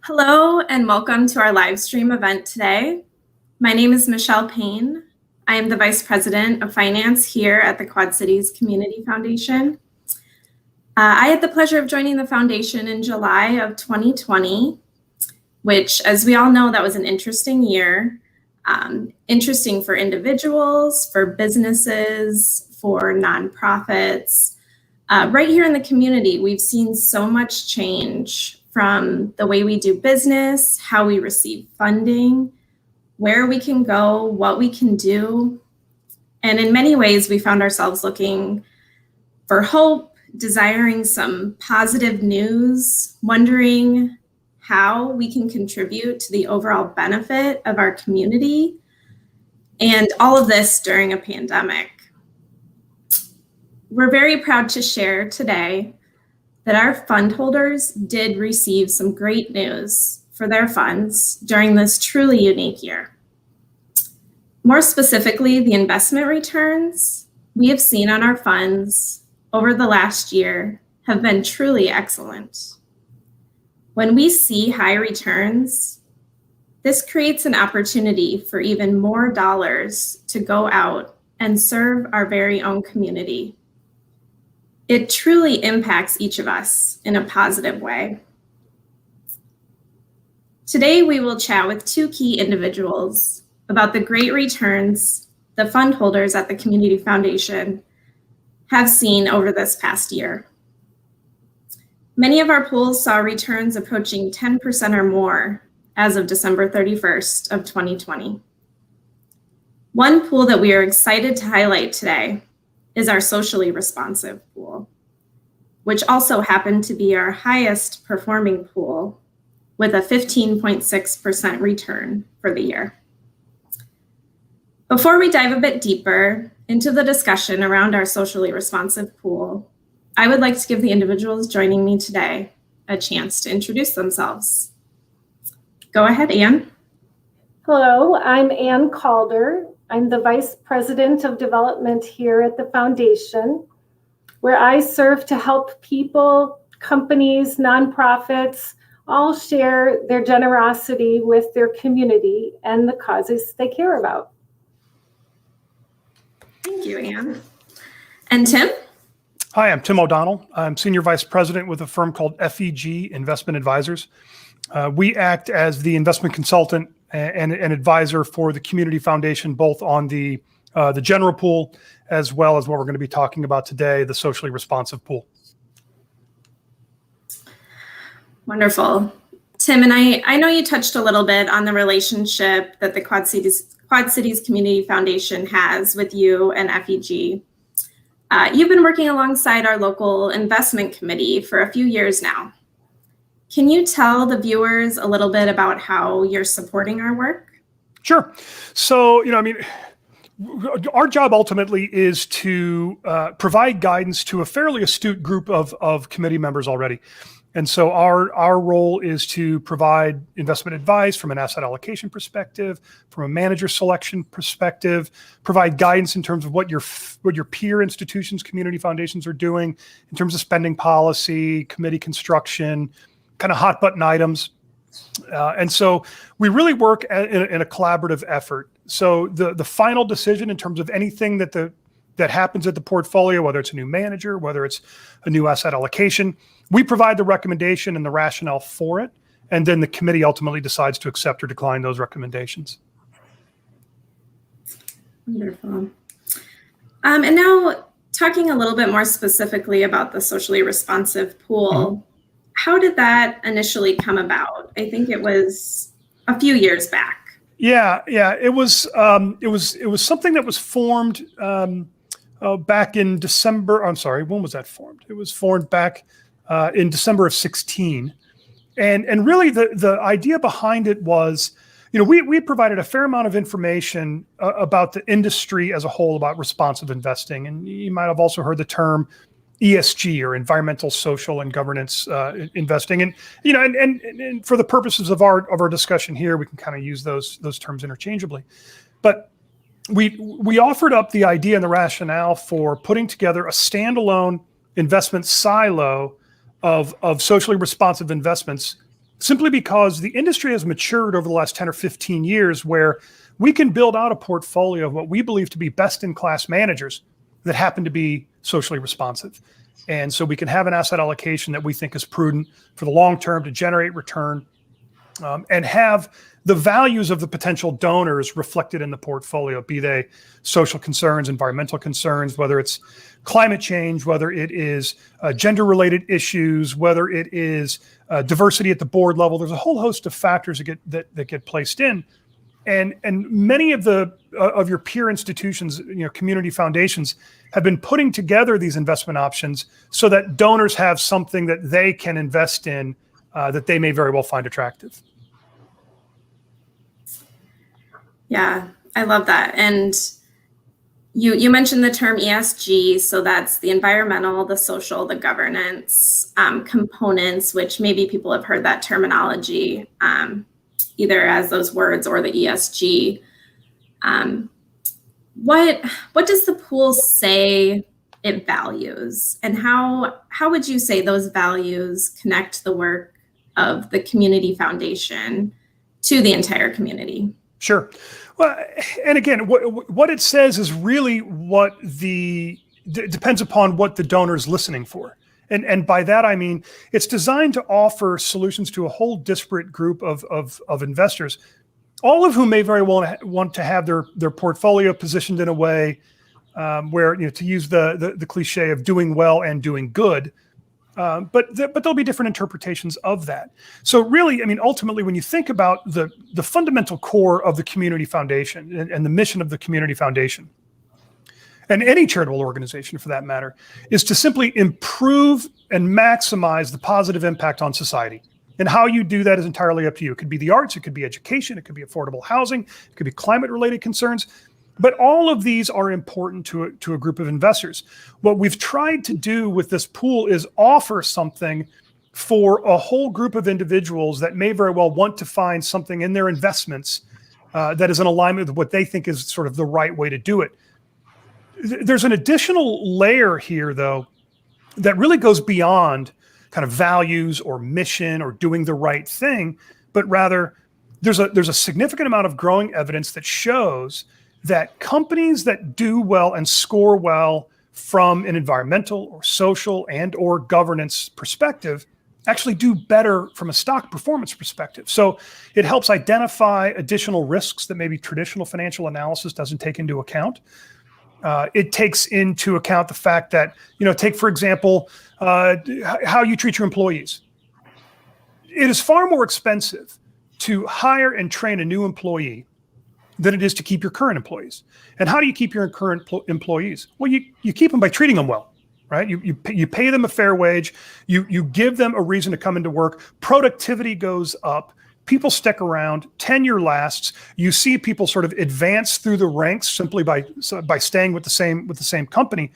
Hello and welcome to our live stream event today. My name is Michelle Payne. I am the Vice President of Finance here at the Quad Cities Community Foundation. I had the pleasure of joining the foundation in July of 2020, which, as we all know, that was an interesting year. Interesting for individuals, for businesses, for nonprofits. Right here in the community, we've seen so much change from the way we do business, how we receive funding, where we can go, what we can do. And in many ways, we found ourselves looking for hope, desiring some positive news, wondering how we can contribute to the overall benefit of our community, and all of this during a pandemic. We're very proud to share today that our fund holders did receive some great news for their funds during this truly unique year. More specifically, the investment returns we have seen on our funds over the last year have been truly excellent. When we see high returns, this creates an opportunity for even more dollars to go out and serve our very own community. It truly impacts each of us in a positive way. Today, we will chat with two key individuals about the great returns the fund holders at the Community Foundation have seen over this past year. Many of our pools saw returns approaching 10% or more as of December 31st of 2020. One pool that we are excited to highlight today is our socially responsive pool, which also happened to be our highest performing pool with a 15.6% return for the year. Before we dive a bit deeper into the discussion around our socially responsive pool, I would like to give the individuals joining me today a chance to introduce themselves. Go ahead, Anne. Hello, I'm Anne Calder. I'm the Vice President of Development here at the Foundation, where I serve to help people, companies, nonprofits, all share their generosity with their community and the causes they care about. Thank you, Anne. And Tim? Hi, I'm Tim O'Donnell. I'm Senior Vice President with a firm called FEG Investment Advisors. We act as the investment consultant and an advisor for the Community Foundation, both on the general pool, as well as what we're going to be talking about today, the socially responsive pool. Wonderful. Tim, and I know you touched a little bit on the relationship that the Quad Cities Community Foundation has with you and FEG. You've been working alongside our local investment committee for a few years now. Can you tell the viewers a little bit about how you're supporting our work? Sure. So, our job ultimately is to provide guidance to a fairly astute group of committee members already. And so our role is to provide investment advice from an asset allocation perspective, from a manager selection perspective, provide guidance in terms of what your peer institutions, community foundations are doing in terms of spending policy, committee construction, kind of hot button items. And so we really work in a collaborative effort. So the final decision in terms of anything that happens at the portfolio, whether it's a new manager, whether it's a new asset allocation, we provide the recommendation and the rationale for it. And then the committee ultimately decides to accept or decline those recommendations. Wonderful. And now talking a little bit more specifically about the socially responsive pool, mm-hmm. How did that initially come about? I think it was a few years back. Yeah. It was something that was formed back in December. I'm sorry, when was that formed? It was formed back in December of 2016, and really the idea behind it was, we provided a fair amount of information about the industry as a whole about responsive investing, and you might have also heard the term ESG, or environmental, social, and governance investing, and for the purposes of our discussion here, we can kind of use those terms interchangeably. But we offered up the idea and the rationale for putting together a standalone investment silo of socially responsive investments simply because the industry has matured over the last 10 or 15 years where we can build out a portfolio of what we believe to be best-in-class managers that happen to be socially responsive. And so we can have an asset allocation that we think is prudent for the long term to generate return, and have the values of the potential donors reflected in the portfolio, be they social concerns, environmental concerns, whether it's climate change, whether it is gender-related issues, whether it is diversity at the board level. There's a whole host of factors that get placed in. And many of your peer institutions, community foundations, have been putting together these investment options so that donors have something that they can invest in that they may very well find attractive. Yeah, I love that. And you mentioned the term ESG, so that's the environmental, the social, the governance components, which maybe people have heard that terminology either as those words or the ESG. What does the pool say it values, and how would you say those values connect the work of the community foundation to the entire community? Sure. Well, and again, what it says is really depends upon what the donor is listening for. And by that, I mean, it's designed to offer solutions to a whole disparate group of investors, all of whom may very well want to have their portfolio positioned in a way where, to use the cliche of doing well and doing good, but there'll be different interpretations of that. So really, I mean, ultimately, when you think about the fundamental core of the community foundation and the mission of the community foundation, and any charitable organization for that matter, is to simply improve and maximize the positive impact on society. And how you do that is entirely up to you. It could be the arts, it could be education, it could be affordable housing, it could be climate-related concerns. But all of these are important to a group of investors. What we've tried to do with this pool is offer something for a whole group of individuals that may very well want to find something in their investments that is in alignment with what they think is sort of the right way to do it. There's an additional layer here, though, that really goes beyond kind of values or mission or doing the right thing, but rather there's a significant amount of growing evidence that shows that companies that do well and score well from an environmental or social and or governance perspective actually do better from a stock performance perspective. So it helps identify additional risks that maybe traditional financial analysis doesn't take into account. It takes into account the fact that, take, for example, how you treat your employees. It is far more expensive to hire and train a new employee than it is to keep your current employees. And how do you keep your current employees? Well, you keep them by treating them well, right? You pay them a fair wage. You give them a reason to come into work. Productivity goes up. People stick around, tenure lasts. You see people sort of advance through the ranks simply by staying with the same company.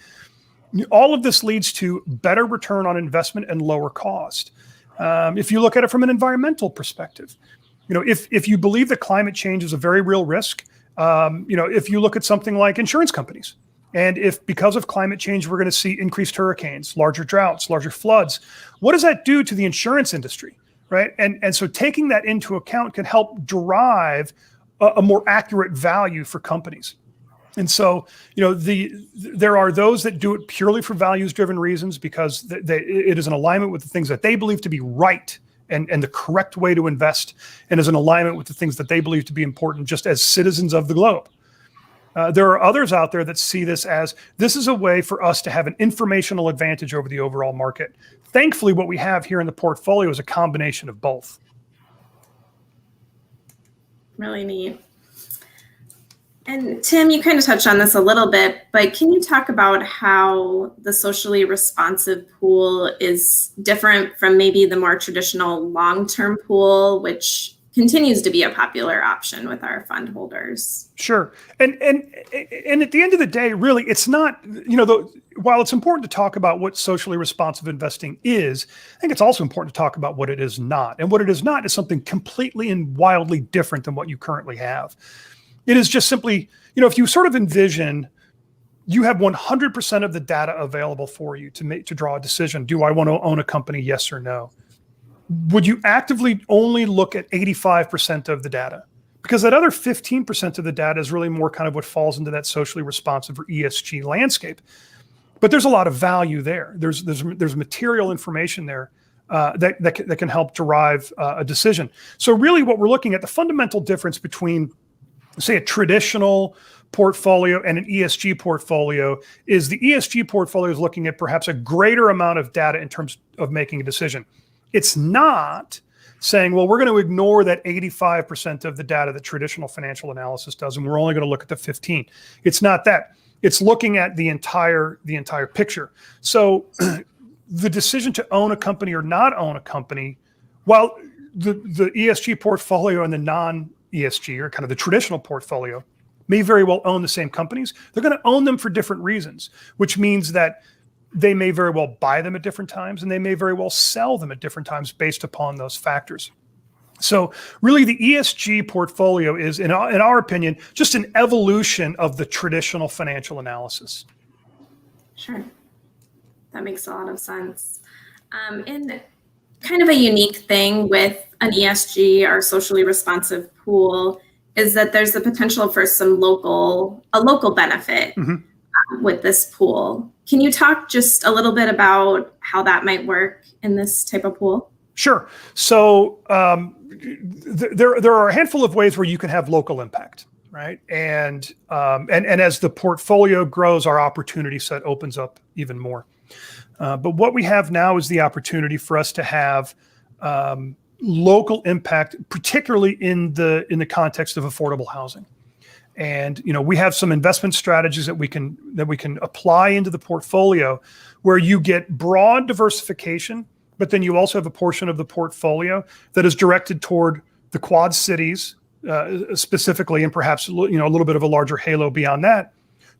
All of this leads to better return on investment and lower cost. If you look at it from an environmental perspective, if you believe that climate change is a very real risk, if you look at something like insurance companies, and if because of climate change we're going to see increased hurricanes, larger droughts, larger floods, what does that do to the insurance industry? Right. And so taking that into account can help derive a more accurate value for companies. And so, there are those that do it purely for values-driven reasons because it is in alignment with the things that they believe to be right and the correct way to invest, and is in alignment with the things that they believe to be important just as citizens of the globe. There are others out there that see this is a way for us to have an informational advantage over the overall market. Thankfully, what we have here in the portfolio is a combination of both. Really neat. And Tim, you kind of touched on this a little bit, but can you talk about how the socially responsive pool is different from maybe the more traditional long-term pool, which continues to be a popular option with our fund holders? Sure. And at the end of the day, really, it's not, while it's important to talk about what socially responsive investing is, I think it's also important to talk about what it is not. And what it is not is something completely and wildly different than what you currently have. It is just simply, if you sort of envision, you have 100% of the data available for you to draw a decision. Do I want to own a company? Yes or no. would you actively only look at 85% of the data? Because that other 15% of the data is really more kind of what falls into that socially responsive or ESG landscape. But there's a lot of value there. There's material information there that can help derive a decision. So really what we're looking at, the fundamental difference between, say, a traditional portfolio and an ESG portfolio is the ESG portfolio is looking at perhaps a greater amount of data in terms of making a decision. It's not saying, well, we're going to ignore that 85% of the data that traditional financial analysis does, and we're only going to look at the 15. It's not that. It's looking at the entire picture. So the decision to own a company or not own a company, while the ESG portfolio and the non-ESG or kind of the traditional portfolio may very well own the same companies, they're going to own them for different reasons, which means that they may very well buy them at different times and they may very well sell them at different times based upon those factors. So really the ESG portfolio is, in our opinion, just an evolution of the traditional financial analysis. Sure. That makes a lot of sense. And kind of a unique thing with an ESG or socially responsive pool is that there's the potential for a local benefit with this pool. Can you talk just a little bit about how that might work in this type of pool? Sure. So there are a handful of ways where you can have local impact, right? And as the portfolio grows, our opportunity set opens up even more. But what we have now is the opportunity for us to have local impact, particularly in the context of affordable housing. And we have some investment strategies that we can apply into the portfolio where you get broad diversification, but then you also have a portion of the portfolio that is directed toward the Quad Cities specifically, and perhaps a little bit of a larger halo beyond that,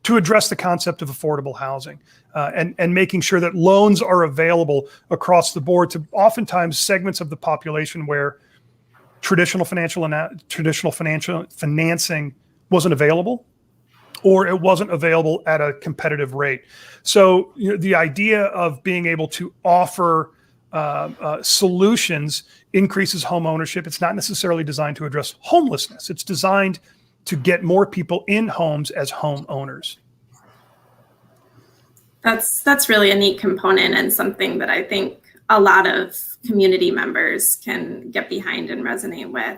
to address the concept of affordable housing and making sure that loans are available across the board to oftentimes segments of the population where traditional financing wasn't available, or it wasn't available at a competitive rate. So the idea of being able to offer solutions increases home ownership. It's not necessarily designed to address homelessness. It's designed to get more people in homes as home owners. That's really a neat component and something that I think a lot of community members can get behind and resonate with.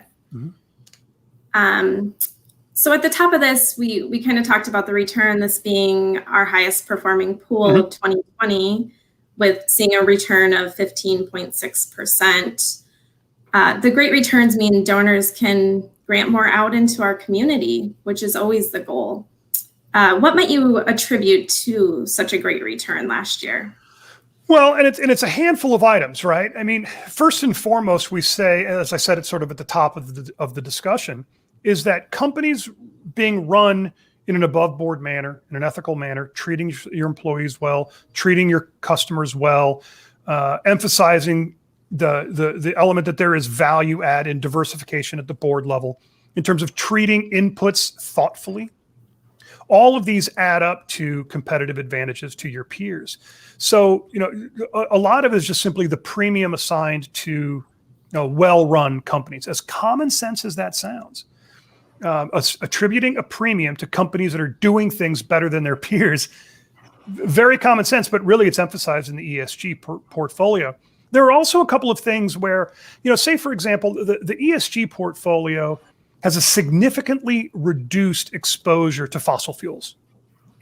So at the top of this, we kind of talked about the return, this being our highest performing pool of 2020, with seeing a return of 15.6%. The great returns mean donors can grant more out into our community, which is always the goal. What might you attribute to such a great return last year? Well, and it's a handful of items, right? I mean, first and foremost, we say, as I said, it's sort of at the top of the discussion, is that companies being run in an above board manner, in an ethical manner, treating your employees well, treating your customers well, emphasizing the element that there is value add in diversification at the board level in terms of treating inputs thoughtfully. All of these add up to competitive advantages to your peers. So, a lot of it is just simply the premium assigned to well-run companies, as common sense as that sounds. Attributing a premium to companies that are doing things better than their peers, very common sense, but really it's emphasized in the ESG portfolio. There are also a couple of things where, say for example, the ESG portfolio has a significantly reduced exposure to fossil fuels.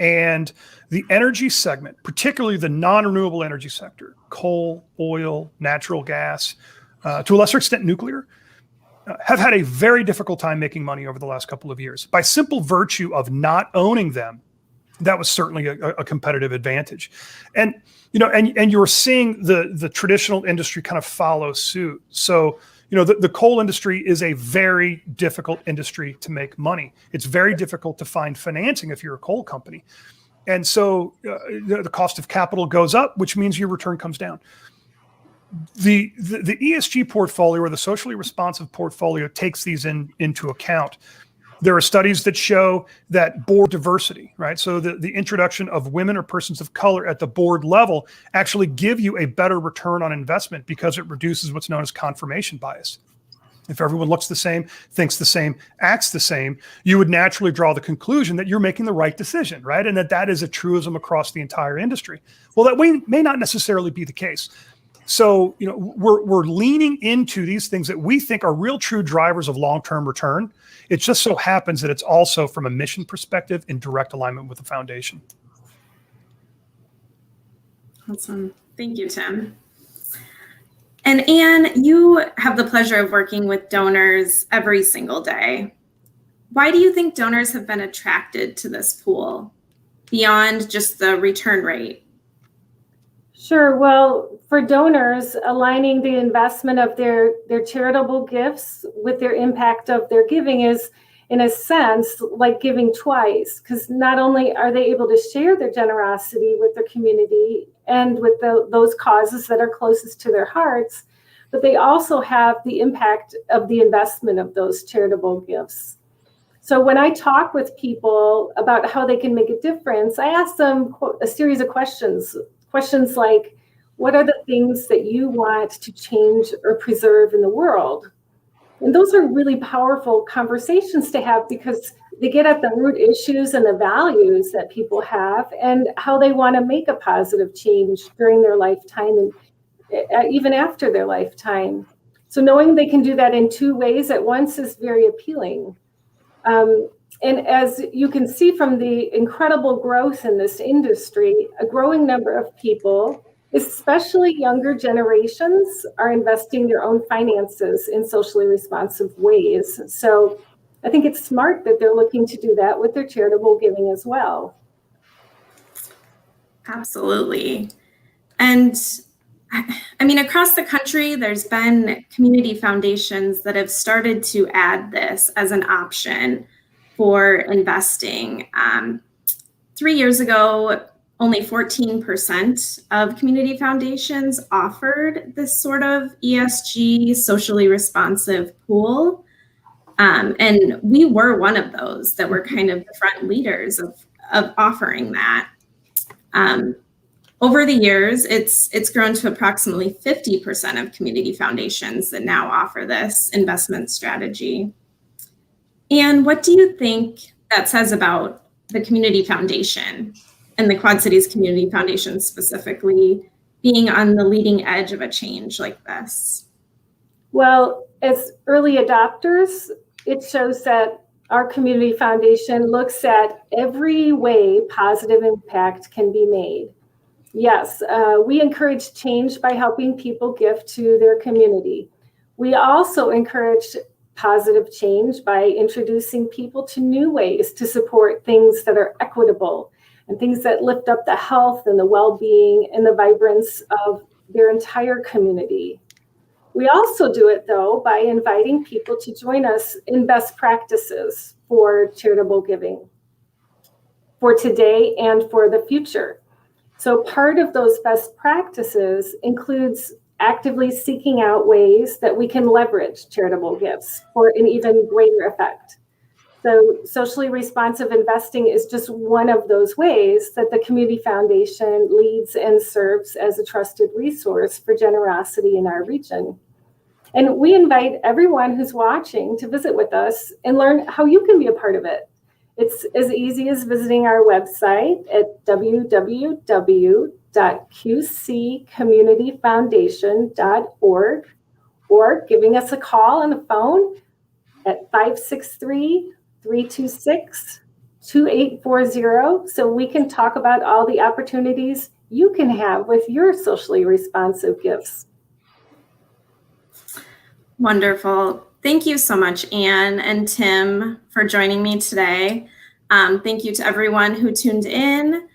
And the energy segment, particularly the non-renewable energy sector, coal, oil, natural gas, to a lesser extent nuclear, have had a very difficult time making money over the last couple of years. By simple virtue of not owning them, that was certainly a competitive advantage. And you're seeing the traditional industry kind of follow suit. So, the coal industry is a very difficult industry to make money. It's very difficult to find financing if you're a coal company. And so the cost of capital goes up, which means your return comes down. The ESG portfolio, or the socially responsive portfolio, takes these into account. There are studies that show that board diversity, right? So the introduction of women or persons of color at the board level actually give you a better return on investment because it reduces what's known as confirmation bias. If everyone looks the same, thinks the same, acts the same, you would naturally draw the conclusion that you're making the right decision, right? And that is a truism across the entire industry. Well, that may not necessarily be the case. So, we're leaning into these things that we think are real true drivers of long-term return. It just so happens that it's also from a mission perspective in direct alignment with the foundation. Awesome. Thank you, Tim. And Anne, you have the pleasure of working with donors every single day. Why do you think donors have been attracted to this pool beyond just the return rate? Sure. Well, for donors, aligning the investment of their charitable gifts with their impact of their giving is, in a sense, like giving twice, because not only are they able to share their generosity with their community and with those causes that are closest to their hearts, but they also have the impact of the investment of those charitable gifts. So when I talk with people about how they can make a difference, I ask them a series of questions like, what are the things that you want to change or preserve in the world? And those are really powerful conversations to have because they get at the root issues and the values that people have and how they want to make a positive change during their lifetime and even after their lifetime. So knowing they can do that in two ways at once is very appealing. And as you can see from the incredible growth in this industry, a growing number of people, especially younger generations, are investing their own finances in socially responsive ways. So I think it's smart that they're looking to do that with their charitable giving as well. Absolutely. And I mean, across the country, there's been community foundations that have started to add this as an option for investing. 3 years ago, only 14% of community foundations offered this sort of ESG, socially responsive pool. And we were one of those that were kind of the front leaders of offering that. Over the years, it's grown to approximately 50% of community foundations that now offer this investment strategy. And what do you think that says about the community foundation and the Quad Cities Community Foundation specifically being on the leading edge of a change like this? Well, as early adopters, it shows that our community foundation looks at every way positive impact can be made. Yes, we encourage change by helping people give to their community. We also encourage positive change by introducing people to new ways to support things that are equitable and things that lift up the health and the well-being and the vibrance of their entire community. We also do it, though, by inviting people to join us in best practices for charitable giving for today and for the future. So part of those best practices includes actively seeking out ways that we can leverage charitable gifts for an even greater effect. So socially responsive investing is just one of those ways that the Community Foundation leads and serves as a trusted resource for generosity in our region. And we invite everyone who's watching to visit with us and learn how you can be a part of it. It's as easy as visiting our website at www.qccommunityfoundation.org or giving us a call on the phone at 563-326-2840 so we can talk about all the opportunities you can have with your socially responsive gifts. Wonderful. Thank you so much, Anne and Tim, for joining me today. Thank you to everyone who tuned in.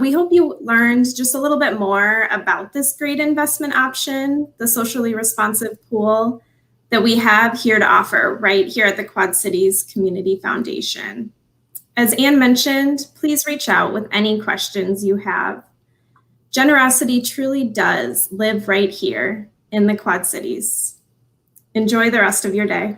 We hope you learned just a little bit more about this great investment option, the socially responsive pool that we have here to offer right here at the Quad Cities Community Foundation. As Anne mentioned, please reach out with any questions you have. Generosity truly does live right here in the Quad Cities. Enjoy the rest of your day.